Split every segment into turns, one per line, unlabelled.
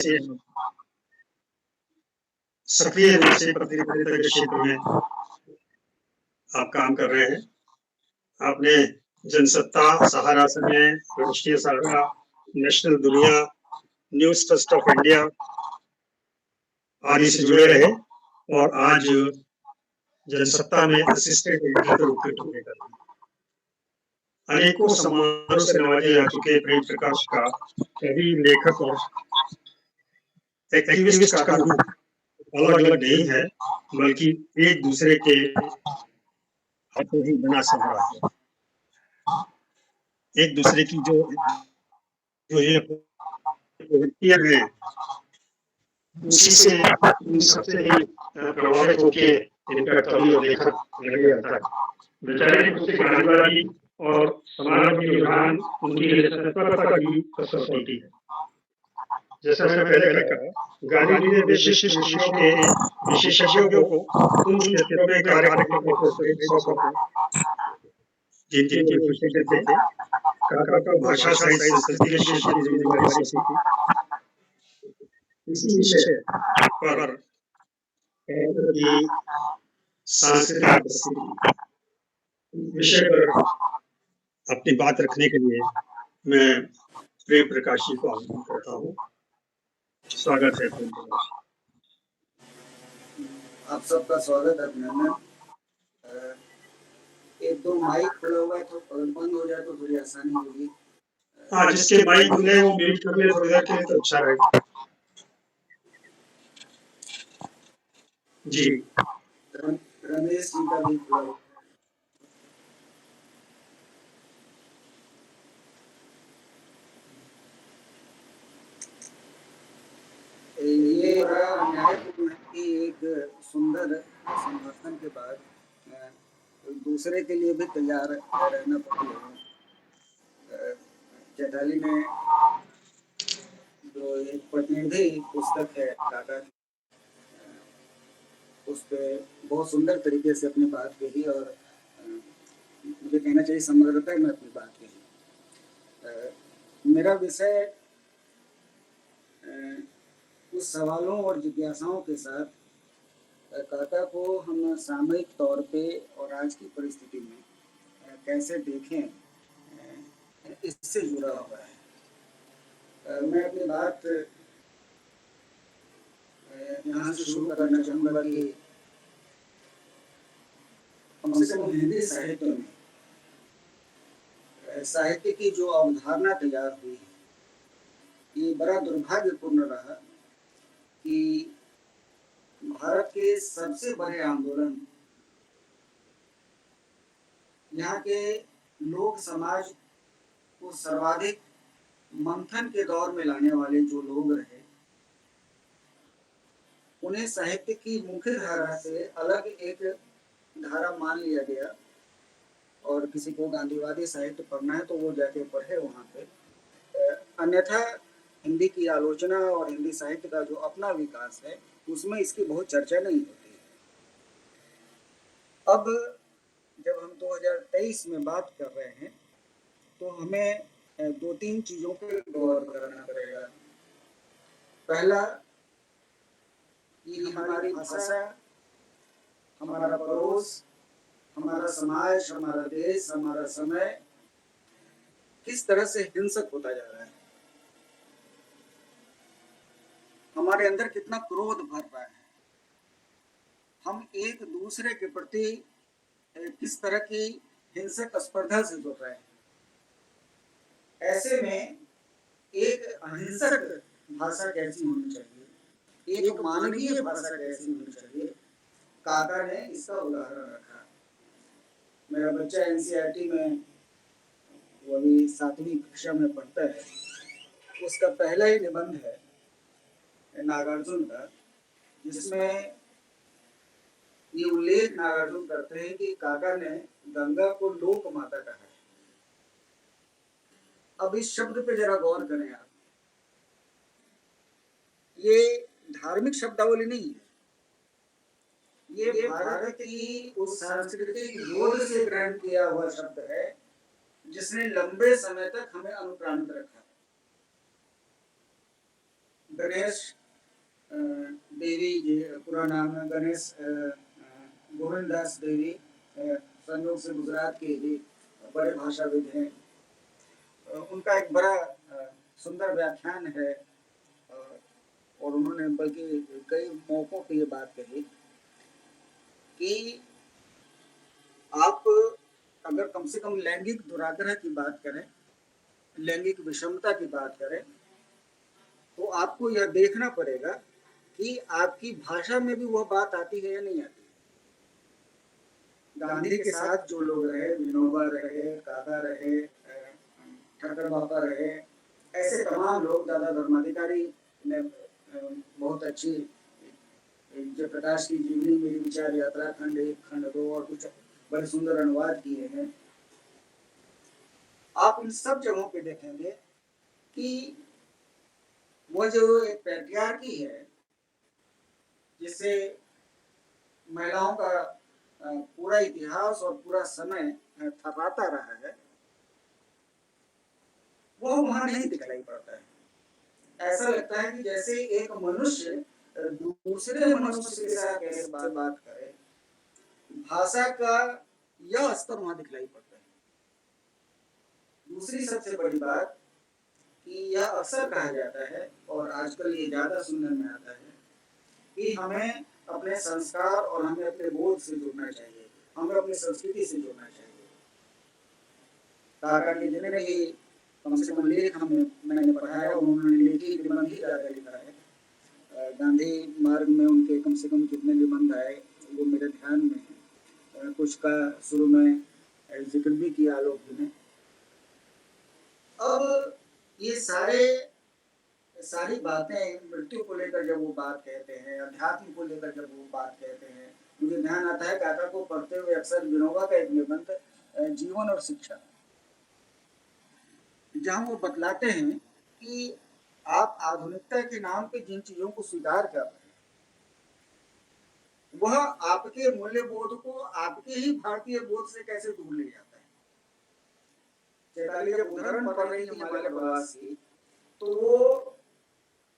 से सक्रिय रूप से पत्रकारिता के क्षेत्र में आप काम कर रहे हैं। आपने जनसत्ता, सहारा समय, राष्ट्रीय सहारा, नेशनल दुनिया, न्यूज़ ट्रस्ट ऑफ इंडिया आदि से जुड़े रहे और आज जनसत्ता में असिस्टेंट एडिटर के रूप में कर रहे हैं। अनेकों सम्मानों से नवाजे जा चुके प्रेम प्रकाश का कवि, लेखक और एक्टिविस्ट का रूप अलग-अलग नहीं है, बल्कि एक दूसरे के हाथों ही बना सहारा है। एक दूसरे की जो ये प्रवृत्तियां हैं, उसी से उन सबसे ही प्रभावित होके इनका कवि और लेखक लगे रहता है। वैचारिक रूप से गांधीवादी और समाजवादी रुझान उनकी रचनात्मकता की कसौटी है। जैसा मैंने पहले कहा, गांधी जी ने विशिष्ट विषयों के विशेषज्ञों को उन क्षेत्रों में कार्य करने को सौंपा जिनकी प्रसिद्ध थे। काका को भाषा, साहित्य, संस्कृति के क्षेत्र की जिम्मेदारी सौंपी थी। इसी विषय पर की सांस्कृतिक परिस्थिति विषय पर अपनी बात रखने के लिए मैं प्रेम प्रकाश जी को आमंत्रित करता हूँ। स्वागत है प्रेम प्रकाश।
आप सबका स्वागत है अभिनंदन। एक दो माइक खुला हुआ है तो बंद हो जाए तो थोड़ी आसानी होगी।
हाँ, जिसके माइक खुले हैं वो म्यूट कर ले थोड़ी देर के लिए तो अच्छा रहेगा। जी,
रमेश जी का भी खुला हुआ। ये बड़ा अन्यायपूर्ण है कि एक सुंदर संभाषण के बाद दूसरे के लिए भी तैयार रहना पड़ता है। चैताली में जो एक प्रतिनिधि पुस्तक है काका, उस पर बहुत सुंदर तरीके से अपनी बात कही और मुझे कहना चाहिए समग्रता में अपनी बात कही। मेरा विषय उस सवालों और जिज्ञासाओं के साथ काका को हम सामयिक तौर पे और आज की परिस्थिति में कैसे देखें, इससे जुड़ा हुआ है। मैं अपनी बात यहाँ से शुरू करना चाहूँगा कि कम से कम हिंदी साहित्य में साहित्य की जो अवधारणा तैयार हुई है, ये बड़ा दुर्भाग्यपूर्ण रहा कि भारत के सबसे बड़े आंदोलन, यहाँ के लोक समाज को सर्वाधिक मंथन के दौर में लाने वाले जो लोग रहे, उन्हें साहित्य की मुख्य धारा से अलग एक धारा मान लिया गया और किसी को गांधीवादी साहित्य पढ़ना है तो वो जाके पढ़े वहाँ पे। अन्यथा हिंदी की आलोचना और हिंदी साहित्य का जो अपना विकास है उसमें इसकी बहुत चर्चा नहीं होती है। अब जब हम 2023 में बात कर रहे हैं तो हमें दो तीन चीजों पर गौर करना पड़ेगा। पहला, ये हमारी भाषा, हमारा पड़ोस, हमारा समाज, हमारा देश, हमारा समय किस तरह से हिंसक होता जा रहा है। हमारे अंदर कितना क्रोध भर रहा है, हम एक दूसरे के प्रति किस तरह की हिंसक स्पर्धा से जुड़ रहे हैं। ऐसे में एक अहिंसक भाषा कैसी होनी चाहिए, एक मानवीय भाषा कैसी होनी चाहिए, काका ने इसका उदाहरण रखा। मेरा बच्चा एनसीईआरटी में वो अभी 7वीं कक्षा में पढ़ता है, उसका पहला ही निबंध है नागार्जुन का, जिसमें ये उल्लेख नागार्जुन करते हैं कि काका ने गंगा को लोक माता कहा है। अब इस शब्द पे जरा गौर करें आप, ये धार्मिक शब्दावली नहीं है, ये भारत की उस सांस्कृतिक बोध से ग्रहण किया हुआ शब्द है जिसने लंबे समय तक हमें अनुप्राणित रखा। गणेश देवी जी, पूरा नाम है गणेश गोविंद दास देवी, संयोग से गुजरात के ही बड़े भाषाविद हैं। उनका एक बड़ा सुंदर व्याख्यान है, और उन्होंने बल्कि कई मौकों पे ये बात कही कि आप अगर कम से कम लैंगिक दुराग्रह की बात करें, लैंगिक विषमता की बात करें, तो आपको यह देखना पड़ेगा कि आपकी भाषा में भी वह बात आती है या नहीं आती। गांधी के साथ जो लोग रहे, विनोबा रहे, काका रहे, ठक्कर बापा रहे, ऐसे तमाम लोग, दादा धर्माधिकारी ने बहुत अच्छी जयप्रकाश की जीवनी, मेरी विचार यात्रा, खंड 1, खंड 2 और कुछ बड़े सुंदर अनुवाद किए हैं। आप इन सब जगहों पे देखेंगे कि वह जो एक पैट्रियार्की है, जिससे महिलाओं का पूरा इतिहास और पूरा समय थपाता रहा है, वो वहां नहीं दिखाई पड़ता है। ऐसा लगता है कि जैसे एक मनुष्य दूसरे मनुष्य के साथ कैसे बात करे, भाषा का यह स्तर वहां दिखलाई पड़ता है। दूसरी सबसे बड़ी बात कि यह अक्सर कहा जाता है, और आजकल ये ज्यादा सुनने में आता है, कि हमें अपने संस्कार और हमें अपने बोध से जुड़ना चाहिए, हमें अपनी संस्कृति से जुड़ना चाहिए। काका के जितने भी कम से कम लेख मैंने पढ़ा है, उन्होंने लेखी निबंध ही ज्यादा लिखा है। गांधी मार्ग में उनके कम से कम कितने निबंध आए वो मेरे ध्यान में है। कुछ का शुरू में जिक्र भी किया आलोक जी ने। अब ये सारी बातें मृत्यु को लेकर जब वो बात कहते हैं, अध्यात्म को लेकर जब वो बात कहते हैं, मुझे ध्यान आता है काका को पढ़ते हुए अक्सर विनोबा का एक निबंध जीवन और शिक्षा, जहां वो बतलाते हैं कि आप आधुनिकता के नाम पे जिन चीजों को स्वीकार कर रहे हैं, वह आपके मूल्य बोध को आपके ही भारतीय बोध से कैसे दूर ले जाता है। चैताली जब उदाहरण पढ़ रही थी हिमालय प्रवास की, तो वो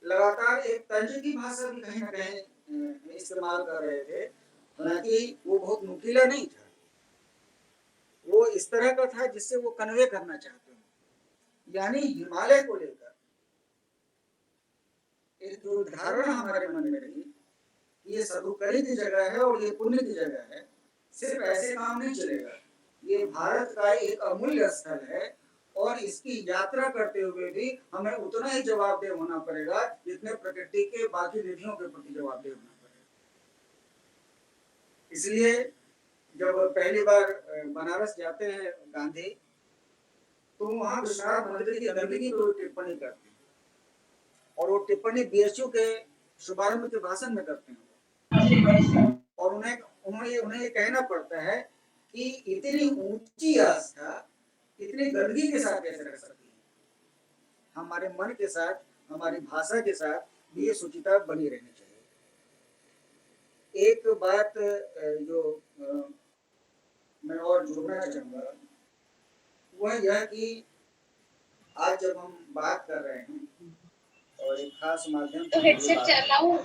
लगातार एक तंज की भाषा भी कहीं ना कहीं इस्तेमाल कर रहे थे, हालांकि वो बहुत नुकीला नहीं था, वो इस तरह का था जिससे वो कन्वे करना चाहते हैं। यानी हिमालय को लेकर एक जो धारणा हमारे मन में रही, ये सदुपकारी की जगह है और ये पुण्य की जगह है, सिर्फ ऐसे काम नहीं चलेगा, ये भारत का एक अमूल्य स्थल है, और इसकी यात्रा करते हुए भी हमें उतना ही जवाबदेह होना पड़ेगा जितने प्रकृति के बाकी निधियों के प्रति जवाबदेह होना पड़ेगा। इसलिए जब पहली बार बनारस जाते हैं गांधी, तो वहां विश्वनाथ मंदिर की गंदगी पर टिप्पणी करते हैं, और वो टिप्पणी बीएचयू के शुभारंभ के भाषण में करते हैं, और उन्हें ये कहना पड़ता है कि इतनी ऊंची आस्था इतनी गंदगी के साथ कैसे रख सकती है। हमारे मन के साथ, हमारी भाषा के साथ भी ये शुचिता बनी रहनी चाहिए। एक बात जो मैं और जोड़ना चाहूंगा, वह यह कि आज जब हम बात कर रहे हैं और एक खास माध्यम
तो हेडसेट चलाऊं,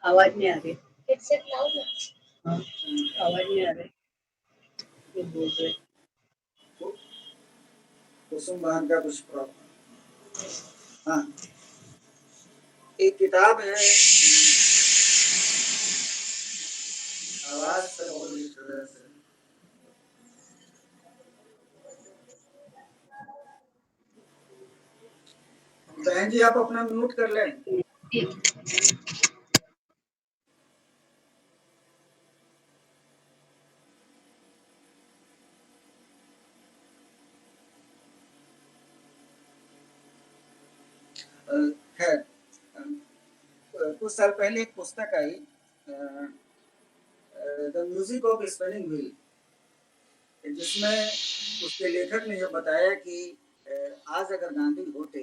आवाज नहीं आ रही। हेडसेट लाऊं ना, आवाज नहीं आ रही, ये बोल रहे
कुसुम बहन का कुछ प्रॉब्लम। हाँ, एक किताब है, आवाज तो बहुत डिस्टर्बेंस है। बहन जी आप अपना म्यूट कर लें। खैर, कुछ साल पहले एक पुस्तक आई, the music of spinning wheel, जिसमें उसके लेखक ने यह बताया कि आज अगर गांधी होते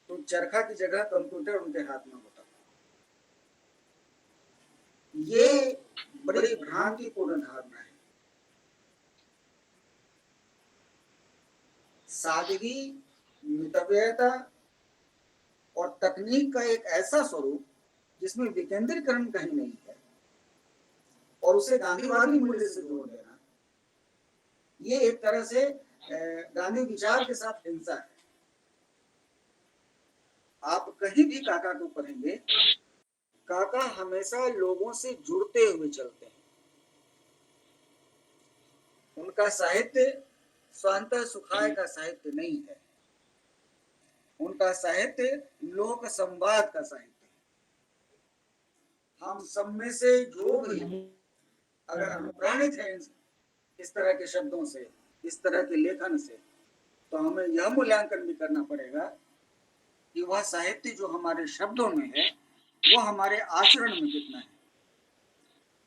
तो चरखा की जगह कंप्यूटर उनके हाथ में होता। ये बड़ी भ्रांतिपूर्ण धारणा है। सादगी, मितव्ययता और तकनीक का एक ऐसा स्वरूप जिसमें विकेंद्रीकरण कहीं नहीं है और उसे गांधीवादी मूल्य से जोड़ देना, ये एक तरह से गांधी विचार के साथ हिंसा है। आप कहीं भी काका को पढ़ेंगे, काका हमेशा लोगों से जुड़ते हुए चलते हैं। उनका साहित्य स्वांतः सुखाय का साहित्य नहीं है, उनका साहित्य लोक संवाद का साहित्य है। हम सब में से जो भी अगर अनुप्राणित है इस तरह के शब्दों से, इस तरह के लेखन से, तो हमें यह मूल्यांकन भी करना पड़ेगा कि वह साहित्य जो हमारे शब्दों में है वो हमारे आचरण में कितना है।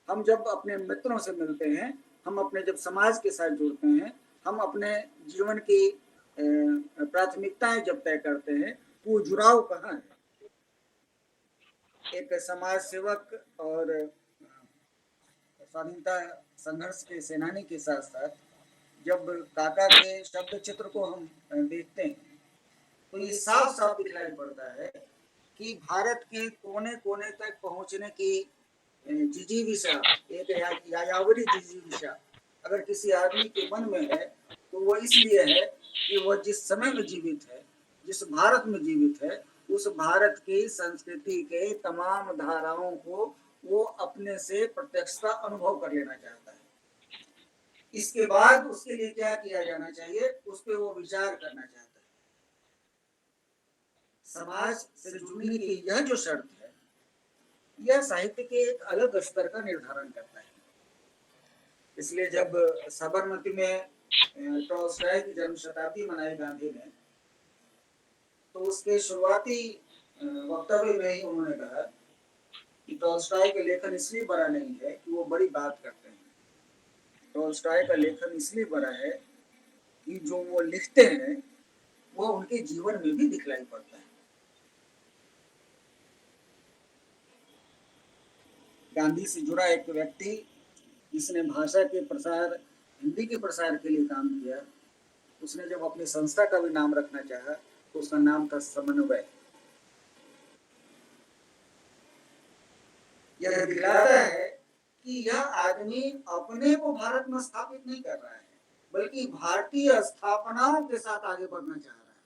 हम जब अपने मित्रों से मिलते हैं, हम अपने जब समाज के साथ जुड़ते हैं, हम अपने जीवन की प्राथमिकताएं जब तय करते हैं, वो जुड़ाव कहाँ है। एक समाज सेवक और स्वाधीनता संघर्ष के सेनानी के साथ साथ जब काका के शब्द चित्र को हम देखते हैं तो ये साफ साफ दिखाई पड़ता है कि भारत के कोने कोने तक पहुंचने की जिजीविषा, एक यायावरी जिजीविषा अगर किसी आदमी के मन में है तो वो इसलिए है कि वह जिस समय में जीवित है, जिस भारत में जीवित है, उस भारत की संस्कृति के तमाम धाराओं को वो अपने से प्रत्यक्षता अनुभव कर लेना चाहता है। इसके बाद उसके लिए क्या किया जाना चाहिए, उस पर वो विचार करना चाहता है। समाज से जुड़ने की यह जो शर्त है, यह साहित्य के एक अलग स्तर का निर्धारण करता है। इसलिए जब साबरमती में टॉल्स्टॉय की जन्म शताब्दी मनाई गांधी ने, तो उसके शुरुआती वक्तव्य में ही उन्होंने कहा कि टॉल्स्टॉय का लेखन इसलिए बड़ा नहीं है कि वो बड़ी बात करते हैं, टॉल्स्टॉय का लेखन इसलिए बड़ा है कि जो वो लिखते हैं वो उनके जीवन में भी दिखलाई पड़ता है। गांधी से जुड़ा एक व्यक्ति जिसने भाषा के प्रसार, हिंदी के प्रसार के लिए काम किया, उसने जब अपनी संस्था का भी नाम रखना चाहा तो उसका नाम था समन्वय। यह दिखलाता है कि यह आदमी अपने को भारत में स्थापित नहीं कर रहा है, बल्कि भारतीय स्थापनाओं के साथ आगे बढ़ना चाह रहा है।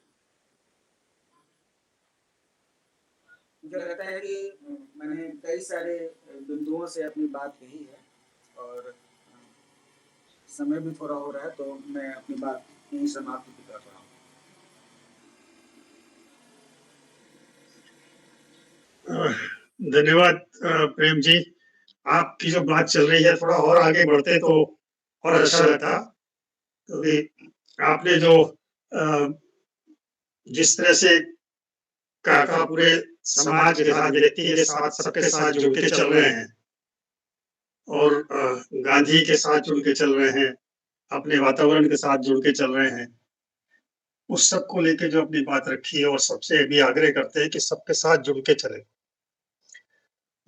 मुझे लगता है कि मैंने कई सारे बिंदुओं से अपनी बात कही है और समय भी थोड़ा हो रहा है, तो मैं अपनी बात यहीं समाप्त भी कर रहा हूँ।
धन्यवाद प्रेम जी। आपकी जो बात चल रही है थोड़ा और आगे बढ़ते तो और अच्छा लगता, क्योंकि आपने जो जिस तरह से काका पूरे समाज के साथ, व्यक्ति के साथ, सबके साथ जुड़ के चल रहे हैं और गांधी के साथ जुड़ के चल रहे हैं, अपने वातावरण के साथ जुड़ के चल रहे हैं, उस सब को लेके जो अपनी बात रखी है और सबसे भी आग्रह करते हैं कि सबके साथ जुड़ के चले।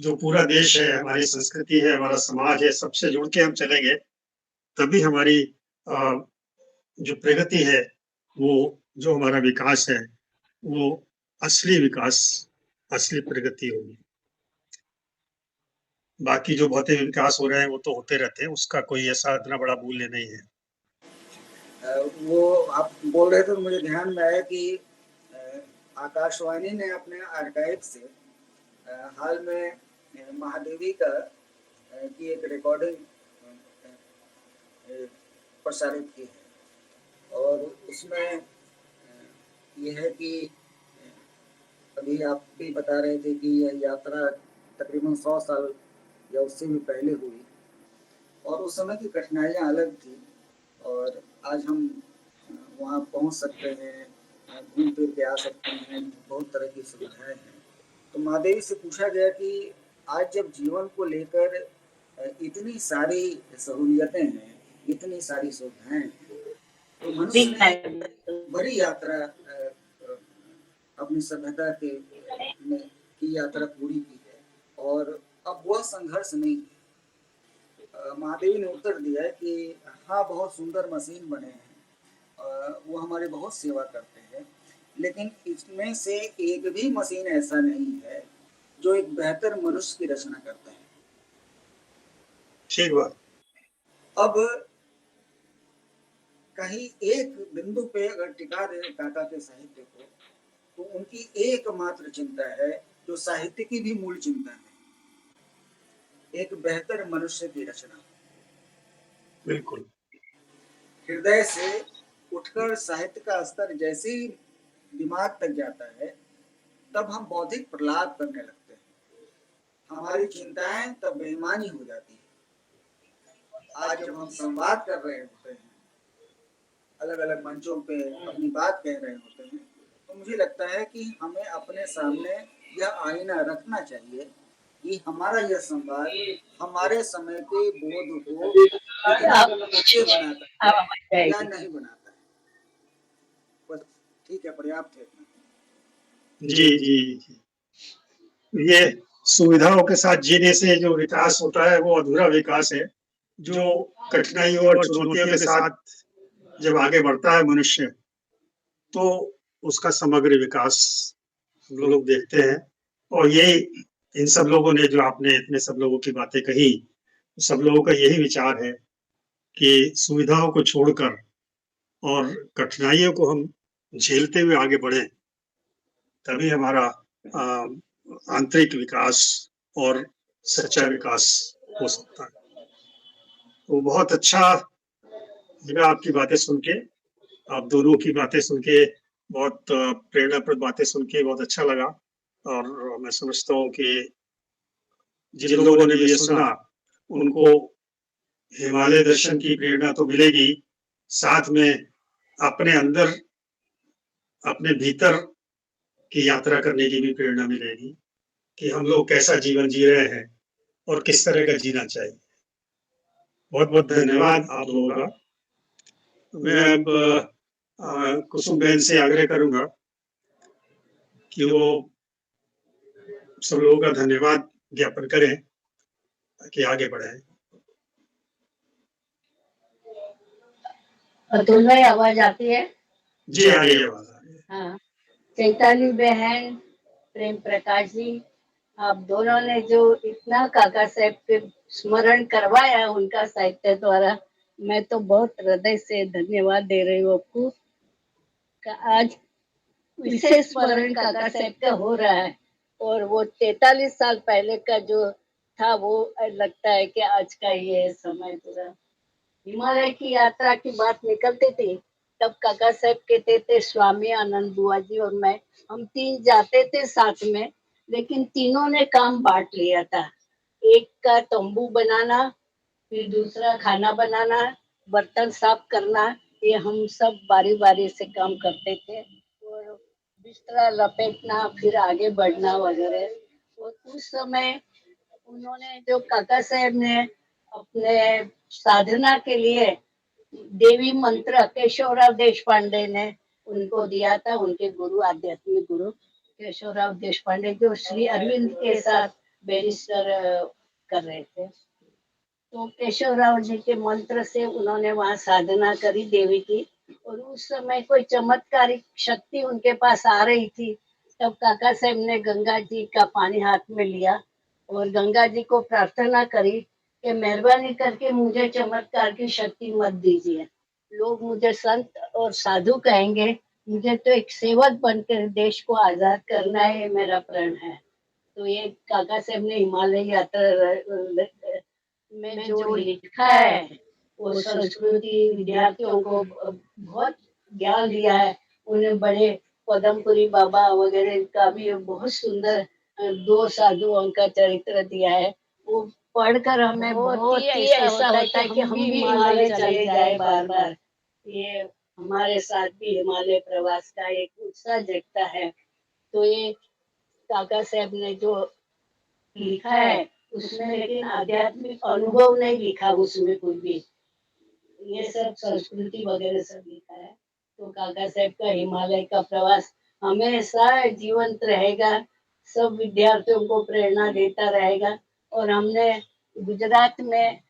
जो पूरा देश है, हमारी संस्कृति है, हमारा समाज है, सबसे जुड़ के हम चलेंगे तभी हमारी जो प्रगति है, वो जो हमारा विकास है, वो असली विकास, असली प्रगति होगी। बाकी जो भौतिक विकास हो रहे हैं वो तो होते रहते हैं, उसका कोई ऐसा इतना बड़ा मूल्य नहीं है।
वो आप बोल रहे थे तो मुझे ध्यान में आया कि आकाशवाणी ने अपने आर्काइव से हाल में महादेवी का की एक रिकॉर्डिंग प्रसारित की है और उसमें यह है कि अभी आप भी बता रहे थे कि यह यात्रा तकरीबन 100 साल या उससे भी पहले हुई और उस समय की कठिनाइयाँ अलग थी और आज हम वहाँ पहुँच सकते हैं, घूम फिर के आ सकते हैं, बहुत तरह की सुविधाएं हैं। तो महादेवी से पूछा गया कि आज जब जीवन को लेकर इतनी सारी सहूलियतें हैं, इतनी सारी सुविधाएं हैं, तो मनुष्य ने बड़ी यात्रा अपनी सभ्यता के की यात्रा पूरी की है और अब वह संघर्ष नहीं है। महादेवी ने उत्तर दिया है कि हाँ, बहुत सुंदर मशीन बने हैं, वो हमारी बहुत सेवा करते हैं, लेकिन इसमें से एक भी मशीन ऐसा नहीं है जो एक बेहतर मनुष्य की रचना करता है।
ठीक बात।
अब कहीं एक बिंदु पे अगर टिका दे काका के साहित्य को, तो उनकी एकमात्र चिंता है जो साहित्य की भी मूल चिंता है, एक बेहतर मनुष्य की रचना।
बिल्कुल।
हृदय से उठकर साहित्य का स्तर जैसे ही दिमाग तक जाता है, तब हम बौद्धिक प्रलाप करने लगते हैं। हमारी चिंताएं तब बेईमानी हो जाती है। आज जब हम संवाद कर रहे होते हैं, अलग अलग मंचों पे अपनी बात कह रहे होते हैं, तो मुझे लगता है कि हमें अपने सामने यह आईना रखना चाहिए कि हमारा यह संवाद हमारे समय के बोध को कितना ऊंचे बनाता है या नहीं बनाता है। बस ठीक है, पर्याप्त है इतना।
जी जी जी। ये सुविधाओं के साथ जीने से जो विकास होता है वो अधूरा विकास है। जो कठिनाइयों और चुनौतियों के साथ जब आगे बढ़ता है मनुष्य, तो उसका समग्र विकास हम लोग देखते हैं। और ये इन सब लोगों ने, जो आपने इतने सब लोगों की बातें कही, सब लोगों का यही विचार है कि सुविधाओं को छोड़कर और कठिनाइयों को हम झेलते हुए आगे बढ़े, तभी हमारा अ, आंतरिक विकास और सच्चा विकास हो सकता है। तो बहुत अच्छा लगा आपकी बातें सुन के, आप दोनों की बातें सुन के, बहुत प्रेरणाप्रद बातें सुन के बहुत अच्छा लगा। और मैं समझता हूँ कि जिन लोगों ने भी ये सुना, उनको हिमालय दर्शन की प्रेरणा तो मिलेगी, साथ में अपने अंदर, अपने भीतर की यात्रा करने की भी प्रेरणा मिलेगी कि हम लोग कैसा जीवन जी रहे हैं और किस तरह का जीना चाहिए। बहुत बहुत धन्यवाद आप लोगों का। मैं अब कुसुम बहन से आग्रह करूंगा कि वो सब लोगों का धन्यवाद ज्ञापन करें ताकि आगे बढ़े।
अतुल भाई, आवाज आती है?
जी आ रही है आवाज, आ रही है।
हाँ। चैताली बहन, प्रेम प्रकाश जी, आप दोनों ने जो इतना काका साहब के स्मरण करवाया उनका साहित्य द्वारा, मैं तो बहुत हृदय से धन्यवाद दे रही हूँ आपको। आज विशेष स्मरण काका साहब का हो रहा है, और वो 43 साल पहले का जो था वो लगता है कि आज का ये समय पूरा। हिमालय की यात्रा की बात निकलती थी, तब काका साहब कहते थे स्वामी आनंद बुआ जी और मैं, हम तीन जाते थे साथ में, लेकिन तीनों ने काम बांट लिया था। एक का तंबू बनाना, फिर दूसरा खाना बनाना, बर्तन साफ करना, ये हम सब बारी बारी से काम करते थे। और बिस्तरा लपेटना, फिर आगे बढ़ना वगैरह। और उस समय उन्होंने जो काका साहब ने अपने साधना के लिए देवी मंत्र केशवराव देशपांडे ने उनको दिया था, उनके गुरु, आध्यात्मिक गुरु केशवराव देशपांडे, जो श्री अरविंद के साथ बैरिस्टर कर रहे थे। तो केशवराव जी के मंत्र से उन्होंने वहां साधना करी देवी की, और उस समय कोई चमत्कारिक शक्ति उनके पास आ रही थी। तब काका साहब ने गंगा जी का पानी हाथ में लिया और गंगा जी को प्रार्थना करी कि मेहरबानी करके मुझे चमत्कार की शक्ति मत दीजिए, लोग मुझे संत और साधु कहेंगे, मुझे तो एक सेवक बनकर देश को आजाद करना है, ये मेरा प्रण है। तो ये काका साहब ने हिमालय यात्रा में जो लिखा है, वो संस्कृति विद्यार्थियों को बहुत ज्ञान दिया है। उन्हें बड़े पदमपुरी बाबा वगैरह का भी बहुत सुंदर दो साधुओं का चरित्र दिया है। वो पढ़कर हमें बहुत ही ऐसा होता है कि हम भी हिमालय चले जाए बार बार। ये हमारे साथ भी हिमालय प्रवास का एक उत्साह जगता है। तो ये काका साहब ने जो लिखा है उसमें लेकिन आध्यात्मिक अनुभव नहीं लिखा उसमें कुछ भी, ये सब संस्कृति वगैरह सब लिखा है। तो काका साहब का हिमालय का प्रवास हमेशा जीवंत रहेगा, सब विद्यार्थियों को प्रेरणा देता रहेगा। और हमने गुजरात में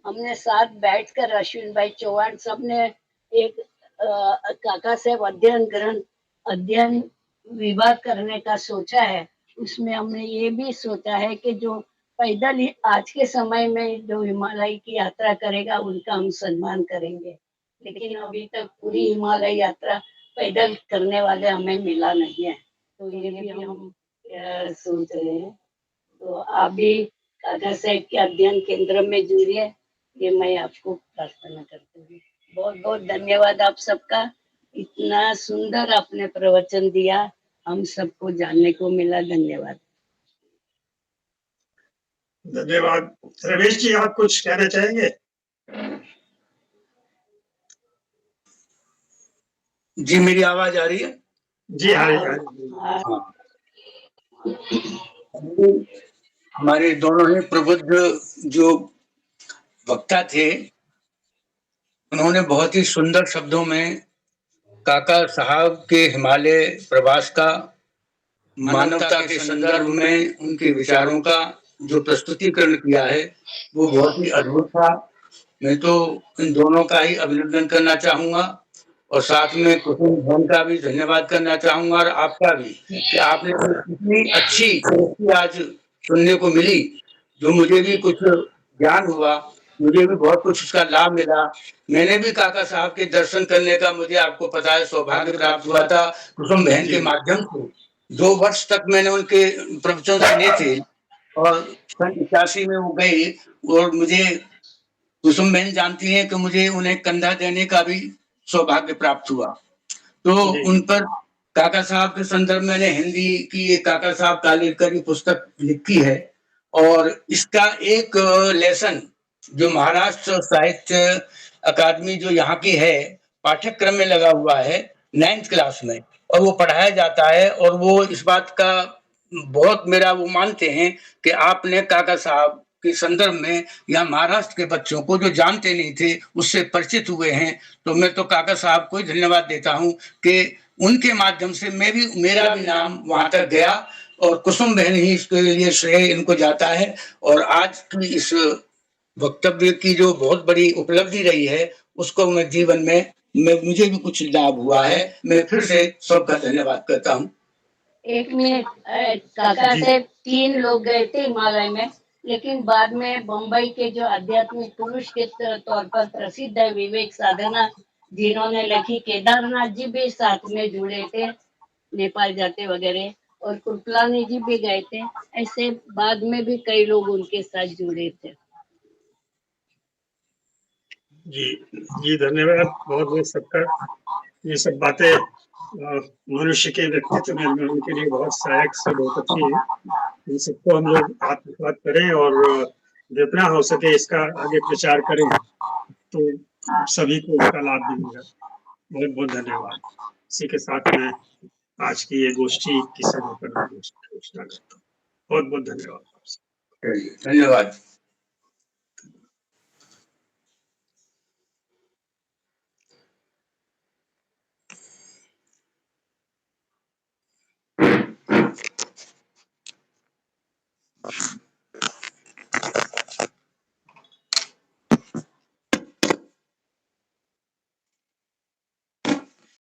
हमने साथ बैठकर अश्विन भाई चौहान सबने एक काका साहब अध्ययन ग्रंथ अध्ययन विभाग करने का सोचा है, उसमें हमने ये भी सोचा है कि जो पैदल ही आज के समय में जो हिमालय की यात्रा करेगा उनका हम सम्मान करेंगे, लेकिन अभी तक पूरी हिमालय यात्रा पैदल करने वाले हमें मिला नहीं है, तो ये भी हम सोच रहे हैं। तो आप भी काका साहब के अध्ययन केंद्र में जुड़िए, ये मैं आपको प्रार्थना करती हूँ। बहुत बहुत धन्यवाद आप सबका, इतना सुंदर आपने प्रवचन दिया, हम सबको जानने को मिला। धन्यवाद।
धन्यवाद। रमेश जी, आप कुछ कहना चाहेंगे?
जी, मेरी आवाज आ रही है?
जी आ रही है।
हाँ। हमारे दोनों ही प्रबुद्ध जो वक्ता थे, उन्होंने बहुत ही सुंदर शब्दों में काका साहब के हिमालय प्रवास का, मानवता के संदर्भ में उनके विचारों का जो प्रस्तुतिकरण किया है वो बहुत ही अद्भुत था। मैं तो इन दोनों का ही अभिनंदन करना चाहूंगा और साथ में कुसुम बहन का भी धन्यवाद करना चाहूंगा और आपका भी कि आपने इतनी अच्छी प्रस्तुति आज सुनने को मिली, जो मुझे भी कुछ ज्ञान हुआ, मुझे भी बहुत कुछ उसका लाभ मिला। मैंने भी काका साहब के दर्शन करने का, मुझे आपको पता है, सौभाग्य प्राप्त हुआ था कुसुम बहन के माध्यम से। 2 वर्ष तक मैंने उनके प्रवचन सुने थे और सन 81 में वो गए और मुझे, कुसुम बहन जानती हैं कि मुझे उन्हें कंधा देने का भी सौभाग्य प्राप्त हुआ। तो उन पर काका साहब के संदर्भ में मैंने हिंदी की एक काका साहब कालेलकर की पुस्तक लिखी है और इसका एक लेसन जो महाराष्ट्र साहित्य अकादमी जो यहाँ की है, पाठ्यक्रम में लगा हुआ है 9th क्लास में, और वो पढ़ाया जाता है। और वो इस बात का बहुत मेरा वो मानते हैं कि आपने काका साहब के संदर्भ में या महाराष्ट्र के बच्चों को जो जानते नहीं थे उससे परिचित हुए हैं। तो मैं तो काका साहब को ही धन्यवाद देता हूँ कि उनके माध्यम से मेरा भी नाम वहां तक गया और कुसुम बहन ही इसके लिए श्रेय इनको जाता है। और आज की इस वक्तव्य की जो बहुत बड़ी उपलब्धि रही है उसको मैं जीवन में मुझे भी कुछ लाभ हुआ है। मैं फिर से सबका धन्यवाद करता हूँ।
एक मिनट, काका से 3 लोग गए थे हिमालय में, लेकिन बाद में बम्बई के जो आध्यात्मिक पुरुष के तौर पर प्रसिद्ध है विवेक साधना, जिन्होंने लिखी, केदारनाथ जी भी साथ में जुड़े थे, नेपाल जाते वगैरह, और कृपलानी जी भी गए थे। ऐसे बाद में भी कई लोग उनके साथ जुड़े थे।
जी धन्यवाद बहुत बहुत सबका। ये सब बातें मनुष्य के व्यक्तित्व निर्माण के लिए बहुत सहायक से बहुत अच्छी है। इन सबको हम लोग आत्मसात करें और जितना हो सके इसका आगे प्रचार करें तो सभी को इसका लाभ मिलेगा। बहुत बहुत धन्यवाद। इसी के साथ मैं आज की ये गोष्ठी की समापन घोषणा करता हूँ। बहुत बहुत धन्यवाद।
धन्यवाद।